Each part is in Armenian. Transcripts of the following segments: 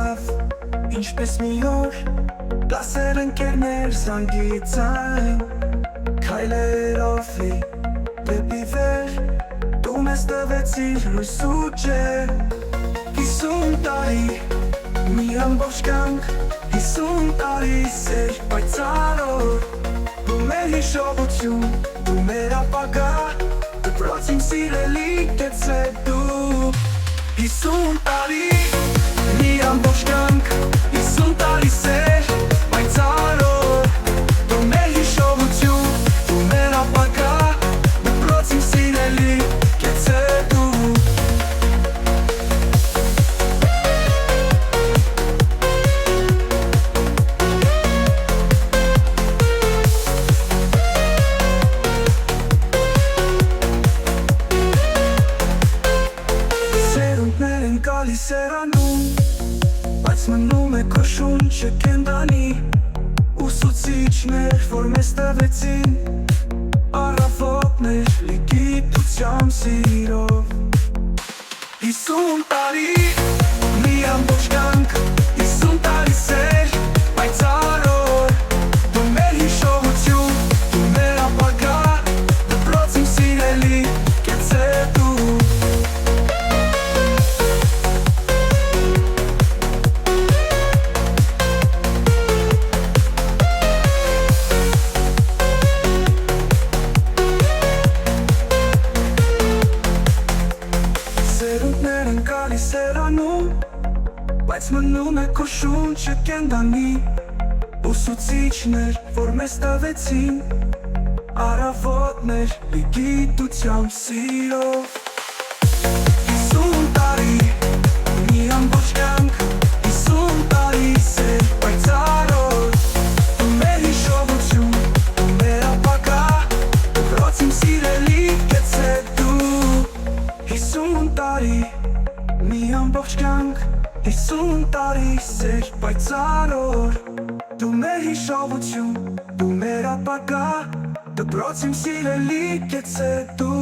լավ Ինչպես մի օր Դասեր ընկերներ զանգի ձայն Քայլերով դեպի վեր Դու մեզ տվեցիր լույս ու ջեր 50 տարի մի ամբողջ կյանք 50 տարի սեր պայծառոր Դու մեր հիշողություն, դու մեր ապագա Դպրոց իմ սիրելի կեցե դու 50 տարի մի ամբողջ կյանք 50 տարի սեր պայծառոր Դու մեր հիշողություն, դու մեր ապագա Դպրոց իմ սիրելի կեցե դու Սերանում, բայց մնում է քո շունչը կենդանի Ուսուցիչներ, որ մեզ տվեցին Առավոտներ լի գիտությամբ սիրով 50 տարի, մի ամբողջ կյանք 50 տարի սեր, պայծառոր Դու մեր հիշողություն, դու մեր ապագա Դպրոց իմ սիրելի, կեցե դու Սերանում, բայց մնում է քո շունչը կենդանի Ուսուցիչներ, որ մեզ տվեցին Առավոտներ լի գիտությամբ սիրով 50 տարի, մի ամբողջ կյանք 50 տարի սեր պայծառոր Դու մեր հիշողություն, դու մեր ապագա Դպրոց իմ սիրելի կեցե դու 50 տարի Մի ամբողջ կյանք 50 տարի սեր պայծառոր Դու մեր հիշողություն, դու մեր ապագա Դպրոց իմ սիրելի կեցե դու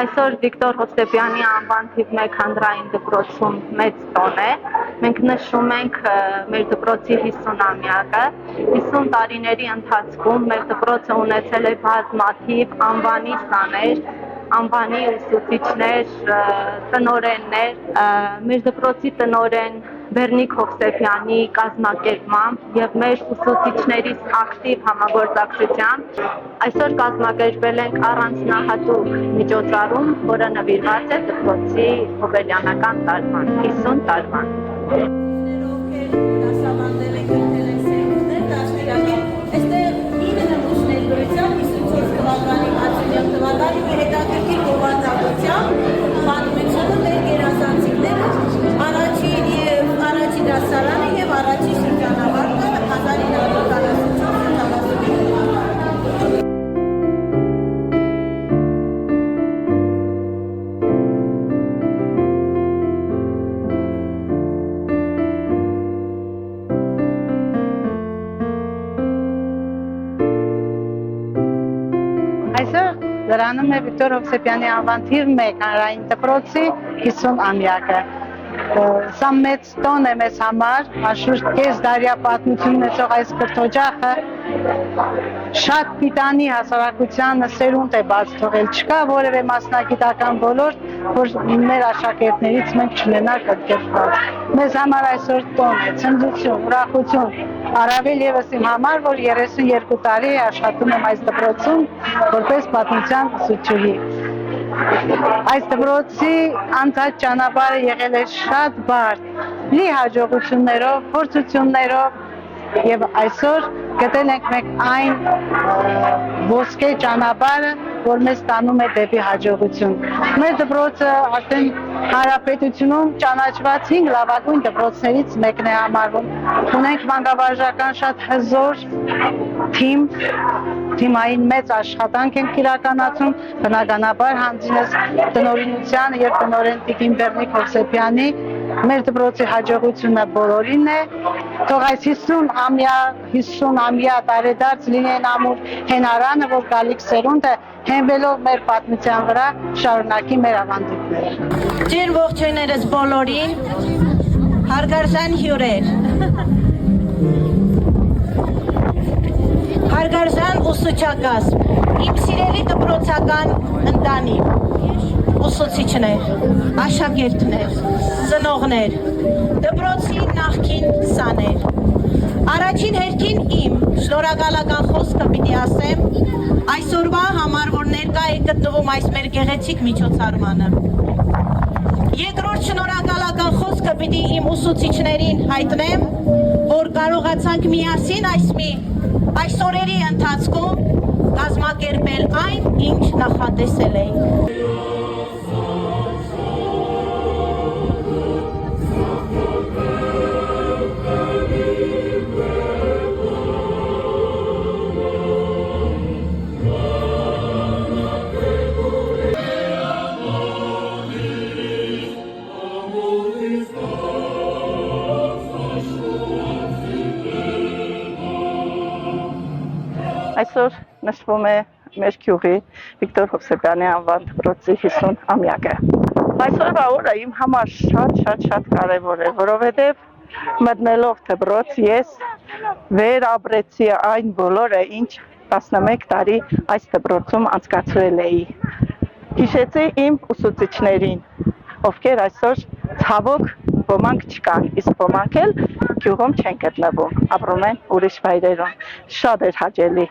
Այսօր Վիկտոր Հովսեփյանի անվան թիվ 1 հանրային դպրոցում մեծ տոն է։ Մենք նշում ենք մեր դպրոցի 50-ամյակը։ 50 տարիների ընթացքում մեր դպրոցը ունեցել է բազմաթիվ անվանի սաներ, անվանի ուսուցիչներ, տնօրեններ։ Մեր դպրոցի տնօրեն Բեռնիկ Հովսեփյանի կազմակերպմամբ եւ մեր ուսուցիչներիս ակտիվ համագործակցությամբ այսօր կազմակերպել ենք առանձնահատուկ միջոցառում, որը նվիրված է դպրոցի հոբելյանական տարման, 50 տարման։ Այստեղ 9 նմուշներ գրությամբ 54 թվականի 61 թվականի մի հետաքրքիր գովազդությամբ պատմությունը մեր գերազանցիկները առաջին դասարանը եւ առաջին շրջանավարտը 1944-45 Այսօր դրանում է Վիկտոր Հովսեփյանի անվան թիվ 1 հանրային դպրոցի 50-ամյակը։ Սա մեծ տոն է մեզ համար, անշուշտ կես դարյա պատմություն ունեցող այս կրթօջախը շատ պիտանի հասարակությանը սերունդ է բաց թողել։ Չկա որևէ մասնագիտական ոլորտ, որ մեր աշակերտներից մենք չունենանք ընդգրկված։ Մեզ համար այսօր տոն է, ցնծություն, ուրախություն, առավել ևս իմ համար, որ 32 տարի աշխատում եմ այս դպրոցում որպես պատմության ուսուցչուհի։ Այս դպրոցի անցած ճանապարհը եղել է շատ բարդ, լի հաջողություններով, փորձություններով եւ այսօր գտել ենք մենք այն ոսկե ճանապարհը, որ մեզ տանում է դեպի հաջողություն։ Մեր դպրոցը արդեն հանրապետությունում ճանաչված 5 լավագույն դպրոցներից մեկն է համարվում։ Ունենք մանկավարժական շատ հզոր թիմային մեծ աշխատանք ենք իրականացում, բնականաբար հանձինս տնօրինության եւ տնօրեն Տիկին Բեռնիկ Հովսեփյանի մեր դպրոցի հաջողությունը բոլորին է։ Թող այս 50-ամյա տարեդարձ լինեն ամուր հենարանը, որ գալիք սերունդը հենվելով մեր պատմության վրա շարունակի մեր ավանդույթները։ Ջեր ողջույններս բոլորին, հարգարժան հյուրեր, հարգարժան ուսուցչակազմ, իմ սիրելի դպրոցական ընտանիք, ուսուցիչներ, աշակերտներ, ծնողներ, դպրոցի նախկին սաներ։ Առաջին հերթին իմ շնորհակալական խոսքը պիտի ասեմ այսօրվա համար, որ ներկա է գտնվում այս մեր գեղեցիկ միջոցառմանը։ Երկրորդ շնորհակալական խոսքը պիտի իմ ուսուցիչներին հայտնեմ, որ կարողացանք միասին այս օրերի ընթացքում կազմակերպել այն, ինչ նախատեսել էինք։ Այսօր նշվում է մեր գյուղի Վիկտոր Հովսեփյանի անվան դպրոցի 50-ամյակը։ Այսօրվա օրը իմ համար շատ կարևոր է, որովհետև մտնելով դպրոց ես վերապրեցի այն բոլորը, ինչ 11 տարի այս դպրոցում անցկացրել էի։ Հիշեցի իմ ուսուցիչներին, ովքեր այսօր ցավոք ոմանք չկան, իսկ ոմանք էլ գյուղում չեն գտնվում, ապրում են ուրիշ վայրերում։ Շատ էր հաճելի,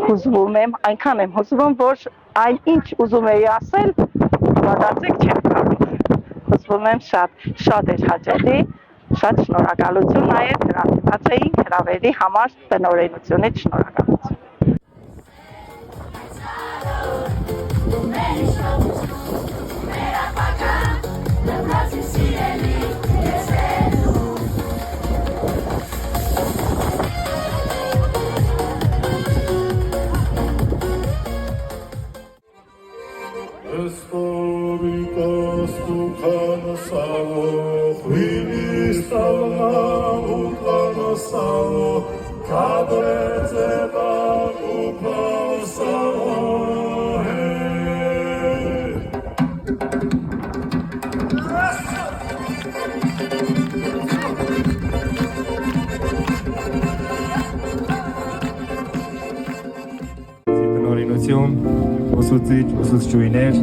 հուզվում եմ, այնքան եմ հուզվում, որ այն ինչ ուզում էի ասել, մտածեք չեմ կարող։ Հուզվում եմ շատ էր հաճելի, շատ շնորհակալություն նաև հրավիրվածային հրավերի համար տնօրենությունից շնորհակալություն։ Cadre տնօրինություն, ուսուցիչ, ուսուցչուհիներ,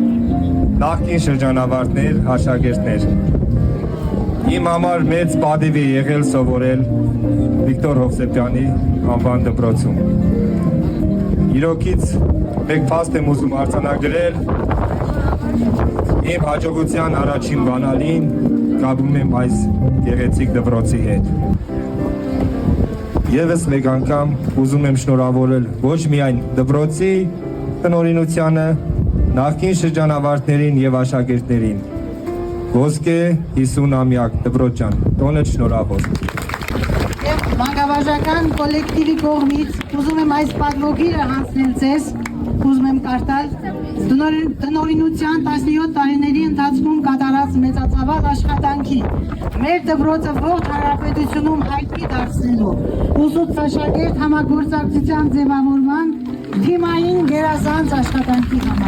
նախկին շրջանավարտներ, աշակերտներ։ Իմ համար մեծ պատիվ է եղել սովորել Վիկտոր Հովսեփյանի անվան դպրոցում։ Իրոքից մեկ փաստ եմ ուզում արձանագրել իմ հաջողության առաջին բանալին կապում եմ այս գեղեցիկ դպրոցի հետ։ Եվս մեկ անգամ ուզում եմ շնորհավորել ոչ միայն դպրոցի տնօրինությանը, նախկին շրջանավարտներին եւ աշակերտներին։ Ոսկե 50-ամյակ դպրոց ջան, տոնդ շնորհավոր։ Եվ մանկավարժական կոլեկտիվի կողմից ուզում եմ այս պատվոգիրը հանձնել ձեզ, ուզում եմ կարդալ տնօրինության 17 տարիների ընթացքում կատարած մեծածավալ աշխատանքի մեր դպրոցը ողջ հանրապետությունում հայտնի դարձնելու ուսուցաշակերտ համագործակցության ձևավորման թիմային գերազանց աշխատանքի համար